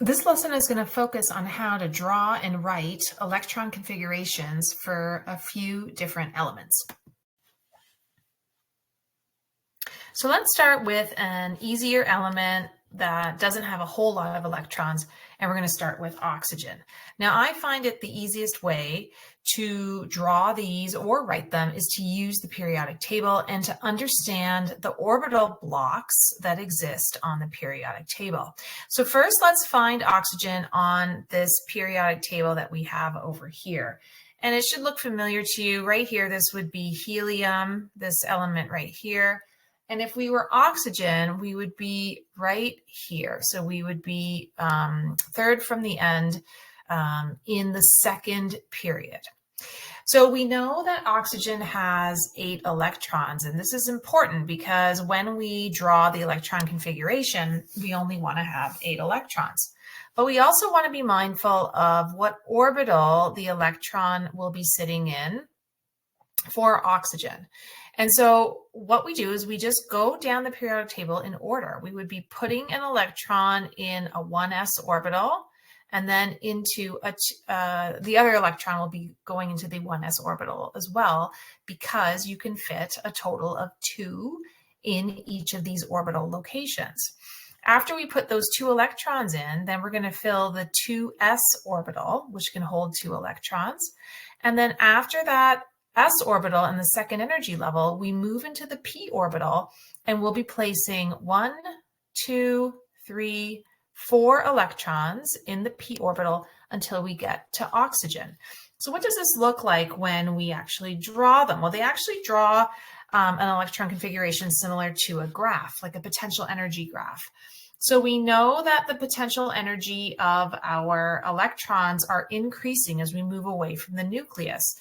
This lesson is going to focus on how to draw and write electron configurations for a few different elements. So let's start with an easier element that doesn't have a whole lot of electrons, and we're going to start with oxygen. Now, I find it the easiest way to draw these or write them is to use the periodic table and to understand the orbital blocks that exist on the periodic table. So first, let's find oxygen on this periodic table that we have over here. And it should look familiar to you. Right here, this would be helium, this element right here. And if we were oxygen, we would be right here. So we would be third from the end in the second period. So we know that oxygen has 8 electrons, and this is important because when we draw the electron configuration, we only want to have 8 electrons. But we also want to be mindful of what orbital the electron will be sitting in for oxygen. And so what we do is we just go down the periodic table in order. We would be putting an electron in a 1s orbital, and then into the other electron will be going into the 1s orbital as well, because you can fit a total of 2 in each of these orbital locations. After we put those 2 electrons in, then we're going to fill the 2s orbital, which can hold 2 electrons. And then after that s orbital and the second energy level, we move into the p orbital, and we'll be placing 1, 2, 3, 4 electrons in the p orbital until we get to oxygen. So what does this look like when we actually draw them? Well, they actually draw an electron configuration similar to a graph, like a potential energy graph. So we know that the potential energy of our electrons are increasing as we move away from the nucleus.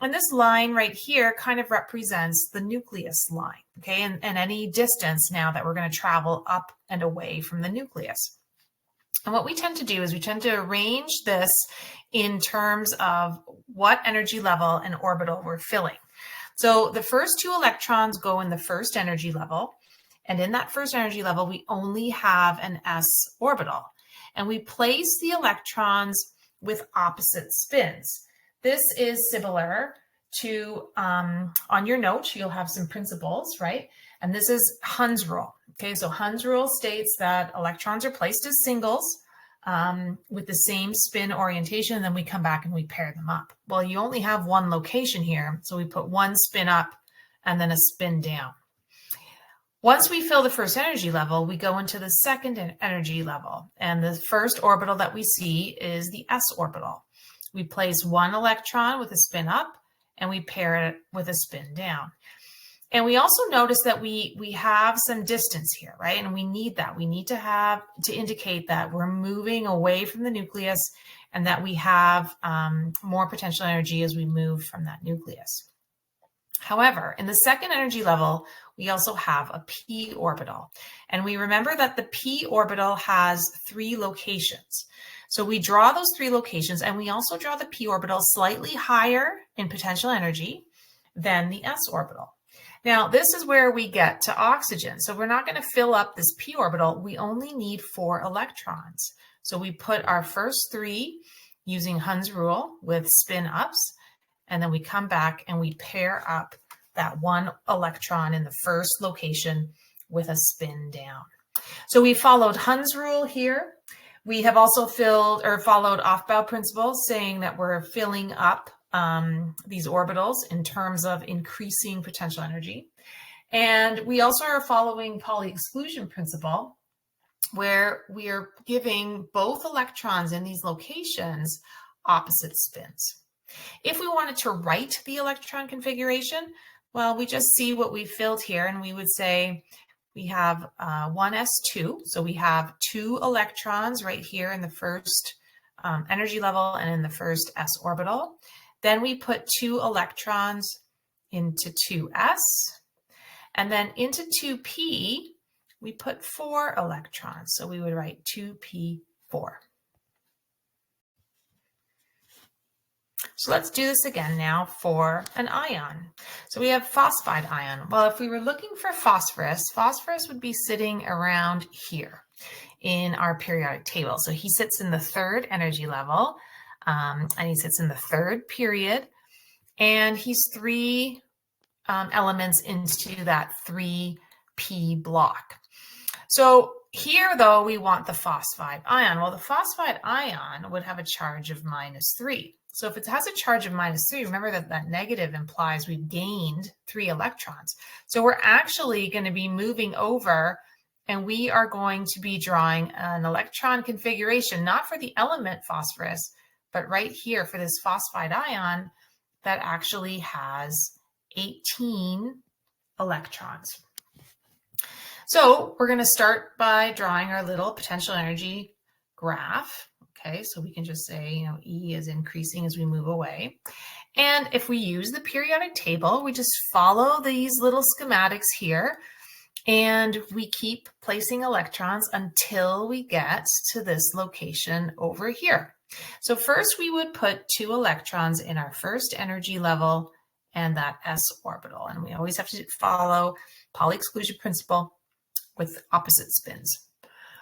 And this line right here kind of represents the nucleus line, okay, and any distance now that we're going to travel up and away from the nucleus. And what we tend to do is we tend to arrange this in terms of what energy level and orbital we're filling. So the first 2 electrons go in the first energy level, and in that first energy level, we only have an s orbital, and we place the electrons with opposite spins. This is similar to, on your note, you'll have some principles, right? And this is Hund's rule. Okay, so Hund's rule states that electrons are placed as singles with the same spin orientation, and then we come back and we pair them up. Well, you only have one location here, so we put one spin up and then a spin down. Once we fill the first energy level, we go into the second energy level, and the first orbital that we see is the s orbital. We place 1 electron with a spin up, and we pair it with a spin down. And we also notice that we have some distance here, right? And we need that. We need to have to indicate that we're moving away from the nucleus and that we have more potential energy as we move from that nucleus. However, in the second energy level, we also have a p orbital. And we remember that the p orbital has 3 locations. So we draw those 3 locations, and we also draw the p orbital slightly higher in potential energy than the s orbital. Now, this is where we get to oxygen. So we're not going to fill up this p orbital. We only need 4 electrons. So we put our first 3 using Hund's rule with spin ups, and then we come back and we pair up that 1 electron in the first location with a spin down. So we followed Hund's rule here. We have also followed off-bow principles, saying that we're filling up these orbitals in terms of increasing potential energy. And we also are following Pauli exclusion principle, where we are giving both electrons in these locations opposite spins. If we wanted to write the electron configuration, well, we just see what we filled here, and we would say we have 1s2, so we have 2 electrons right here in the first energy level and in the first s orbital. Then we put 2 electrons into 2s, and then into 2p, we put 4 electrons, so we would write 2p4. So let's do this again now for an ion. So we have phosphide ion. Well, if we were looking for phosphorus, phosphorus would be sitting around here in our periodic table. So he sits in the third energy level, and he sits in the third period, and he's 3 elements into that 3p block. So here, though, we want the phosphide ion. Well, the phosphide ion would have a charge of -3. So if it has a charge of -3, remember that that negative implies we've gained 3 electrons. So we're actually going to be moving over, and we are going to be drawing an electron configuration, not for the element phosphorus, but right here for this phosphide ion that actually has 18 electrons. So we're going to start by drawing our little potential energy graph. Okay, so we can just say, E is increasing as we move away. And if we use the periodic table, we just follow these little schematics here, and we keep placing electrons until we get to this location over here. So first we would put 2 electrons in our first energy level and that s orbital. And we always have to follow Pauli exclusion principle with opposite spins.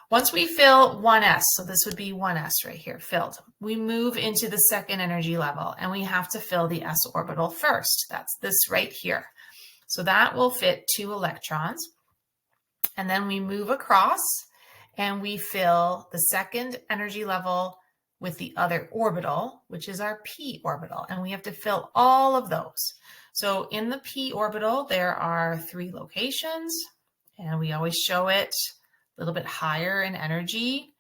Once we fill 1s, so this would be 1s right here, filled, we move into the second energy level, and we have to fill the s orbital first. That's this right here. So that will fit 2 electrons. And then we move across, and we fill the second energy level with the other orbital, which is our p orbital. And we have to fill all of those. So in the p orbital, there are 3 locations, and we always show it a little bit higher in energy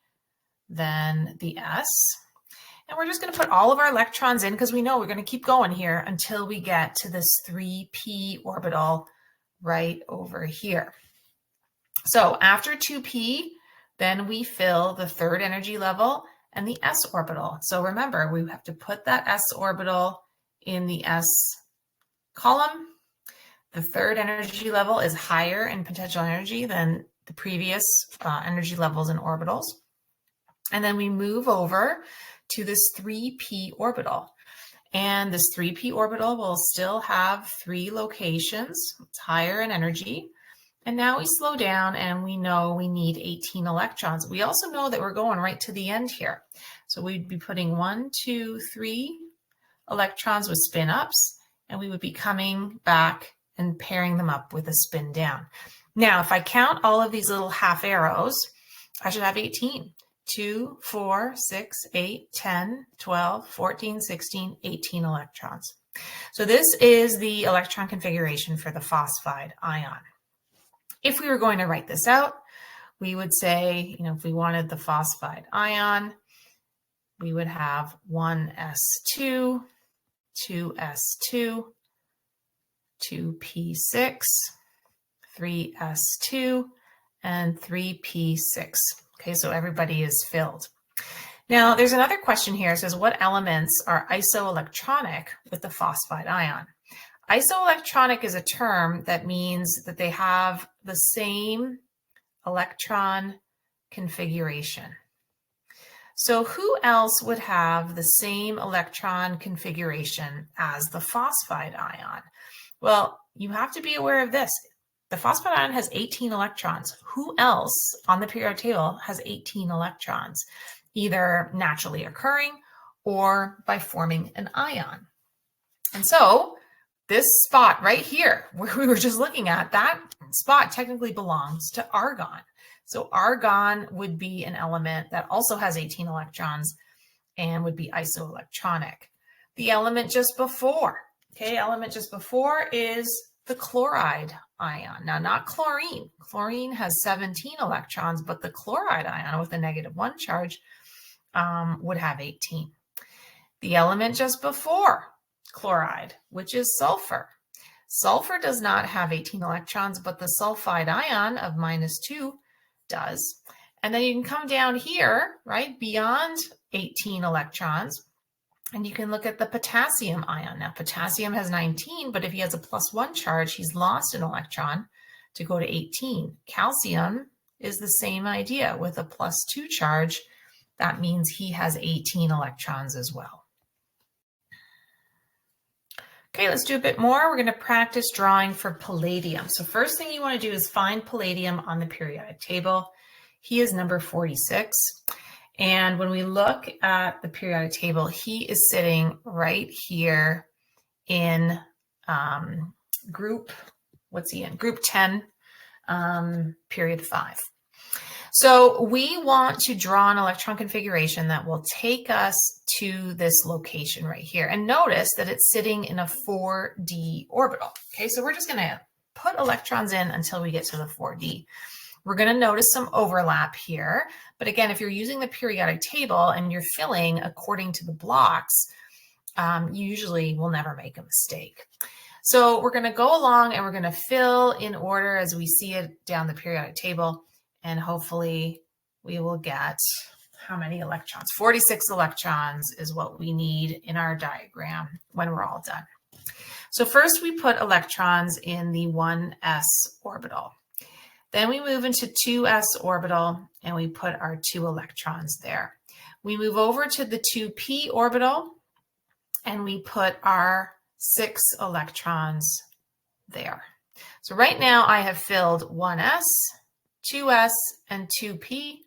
than the s. And we're just going to put all of our electrons in because we know we're going to keep going here until we get to this 3p orbital right over here. So after 2p, then we fill the third energy level and the s orbital. So remember, we have to put that s orbital in the s column. The third energy level is higher in potential energy than the previous energy levels and orbitals. And then we move over to this 3p orbital. And this 3p orbital will still have 3 locations. It's higher in energy. And now we slow down, and we know we need 18 electrons. We also know that we're going right to the end here. So we'd be putting 1, 2, 3 electrons with spin ups, and we would be coming back and pairing them up with a spin down. Now, if I count all of these little half arrows, I should have 18. 2, 4, 6, 8, 10, 12, 14, 16, 18 electrons. So this is the electron configuration for the phosphide ion. If we were going to write this out, we would say, if we wanted the phosphide ion, we would have 1s2, 2s2, 2p6, 3s2, and 3p6. Okay, so everybody is filled. Now, there's another question here. It says, what elements are isoelectronic with the phosphide ion? Isoelectronic is a term that means that they have the same electron configuration. So who else would have the same electron configuration as the phosphide ion? Well, you have to be aware of this. The phosphide ion has 18 electrons. Who else on the periodic table has 18 electrons, either naturally occurring or by forming an ion? And so this spot right here, where we were just looking at, that spot technically belongs to argon. So argon would be an element that also has 18 electrons and would be isoelectronic. The element just before, is the chloride ion. Now, not chlorine. Chlorine has 17 electrons, but the chloride ion with a -1 charge would have 18. The element just before chloride, which is sulfur. Sulfur does not have 18 electrons, but the sulfide ion of -2 does. And then you can come down here, right, beyond 18 electrons, and you can look at the potassium ion. Now, potassium has 19, but if he has a +1 charge, he's lost an electron to go to 18. Calcium is the same idea. With a +2 charge, that means he has 18 electrons as well. Okay, let's do a bit more. We're going to practice drawing for palladium. So first thing you want to do is find palladium on the periodic table. He is number 46. And when we look at the periodic table, he is sitting right here in group, what's he in? Group 10, period 5. So we want to draw an electron configuration that will take us to this location right here. And notice that it's sitting in a 4D orbital. Okay, so we're just going to put electrons in until we get to the 4D. We're going to notice some overlap here. But again, if you're using the periodic table and you're filling according to the blocks, you usually will never make a mistake. So we're going to go along and we're going to fill in order as we see it down the periodic table. And hopefully we will get how many electrons? 46 electrons is what we need in our diagram when we're all done. So first we put electrons in the 1s orbital. Then we move into 2s orbital and we put our 2 electrons there. We move over to the 2p orbital and we put our 6 electrons there. So right now I have filled 1s, 2s, and 2p.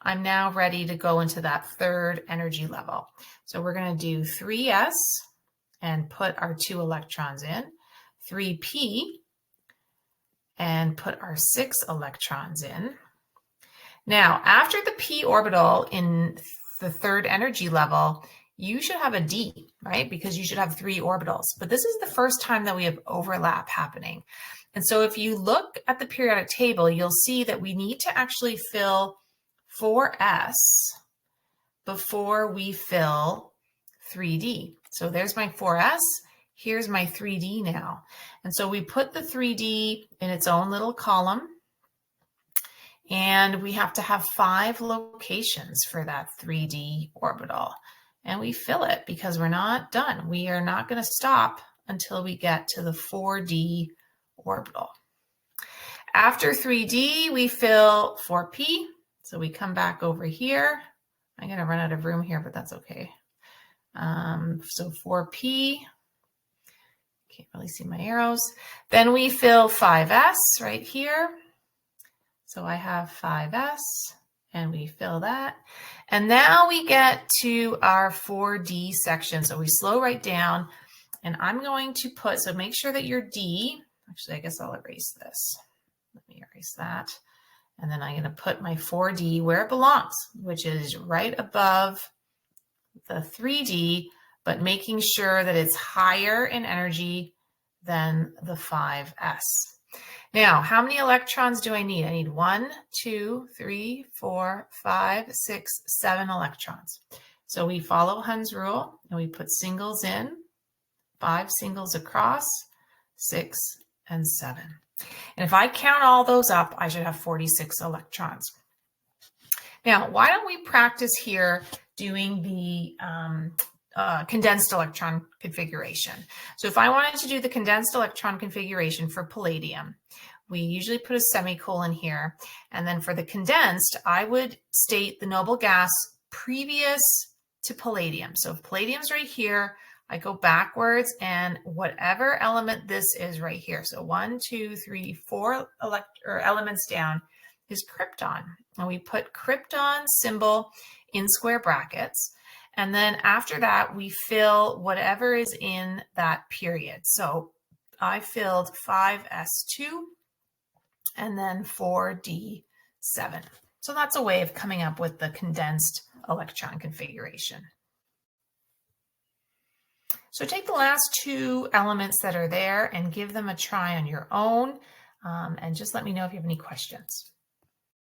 I'm now ready to go into that third energy level. So we're going to do 3s and put our 2 electrons in, 3p, and put our 6 electrons in. Now, after the p orbital in the third energy level, you should have a D, right? Because you should have 3 orbitals. But this is the first time that we have overlap happening. And so if you look at the periodic table, you'll see that we need to actually fill 4s before we fill 3D. So there's my 4s. Here's my 3D now. And so we put the 3D in its own little column. And we have to have 5 locations for that 3D orbital. And we fill it because we're not done. We are not going to stop until we get to the 4D orbital. After 3D, we fill 4P. So we come back over here. I'm going to run out of room here, but that's okay. So 4P. Can't really see my arrows. Then we fill 5S right here. So I have 5S and we fill that. And now we get to our 4D section. So we slow right down and I'm going to put, so make sure that your D, actually, I guess I'll erase this. Let me erase that. And then I'm going to put my 4D where it belongs, which is right above the 3D, but making sure that it's higher in energy than the 5S. Now, how many electrons do I need? I need 1, 2, 3, 4, 5, 6, 7 electrons. So we follow Hund's rule and we put singles in, 5 singles across, 6 and 7. And if I count all those up, I should have 46 electrons. Now, why don't we practice here doing the condensed electron configuration. So if I wanted to do the condensed electron configuration for palladium, we usually put a semicolon here. And then for the condensed, I would state the noble gas previous to palladium. So if palladium's right here, I go backwards and whatever element this is right here. So 1, 2, 3, 4 elements down is krypton. And we put krypton symbol in square brackets. And then after that, we fill whatever is in that period. So I filled 5s2 and then 4d7. So that's a way of coming up with the condensed electron configuration. So take the last 2 elements that are there and give them a try on your own. And just let me know if you have any questions.